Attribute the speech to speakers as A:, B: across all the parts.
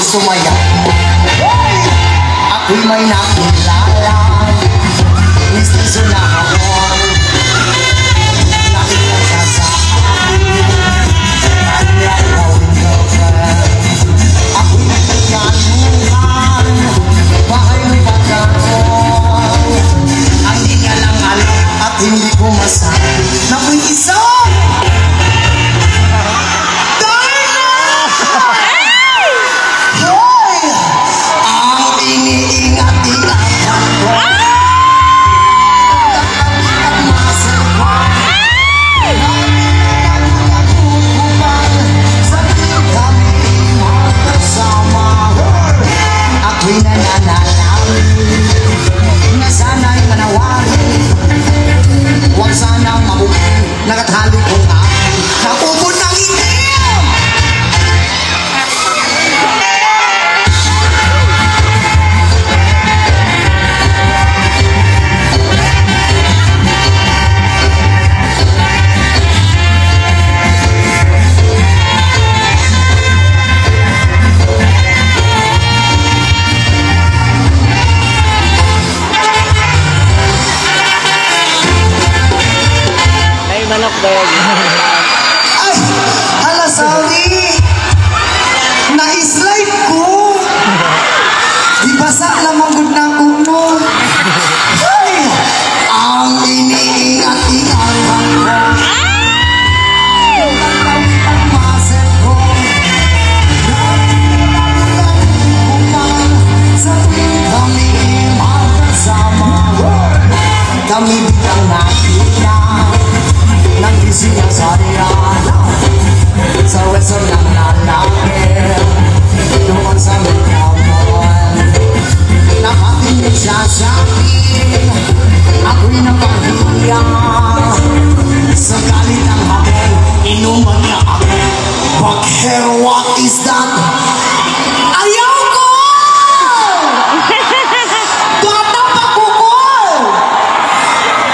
A: sumaya. Ako'y may nakilala, mistiso na hapon. Nakita siya sa kanyang gawin girlfriend. Ako'y nagkanuhan, bahay may pagkaroon. Ang di niya lang alam at hindi ko masabi na ako'y isang nakatali ko nga nakupon ng itim.
B: Manok daw yan.
A: Ay! Hala, sorry! Na-slide ko! Ibasa naman good ng uno. Ay! Ang iniingat-ingat ko. Ang maset ko. Sa tuwing kami magkasama. Kami biglang nakita nang gising ang sariyana sa resort ng lalaki doon sa Mekawon. Nakatingin siya sa akin, ako'y napahiya. Sa galit ng hapon, inuman niya ako. Bakher, what is that? Ayaw ko! Bata pa kukul!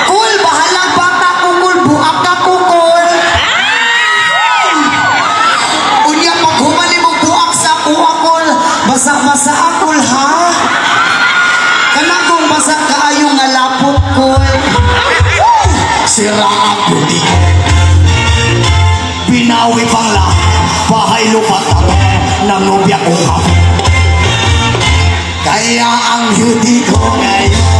A: Kul, bahalang bata kukul, buak ka kukul! Unya, pag humali mo buak sa kuakul, basa-basa akul, ha? Kanakong basa kaayo nga lapot kul. Sira ang beauty ko. Binawi pang lahat, bahay lupat ako ng nobya ko. Kaya ang beauty ko ngayon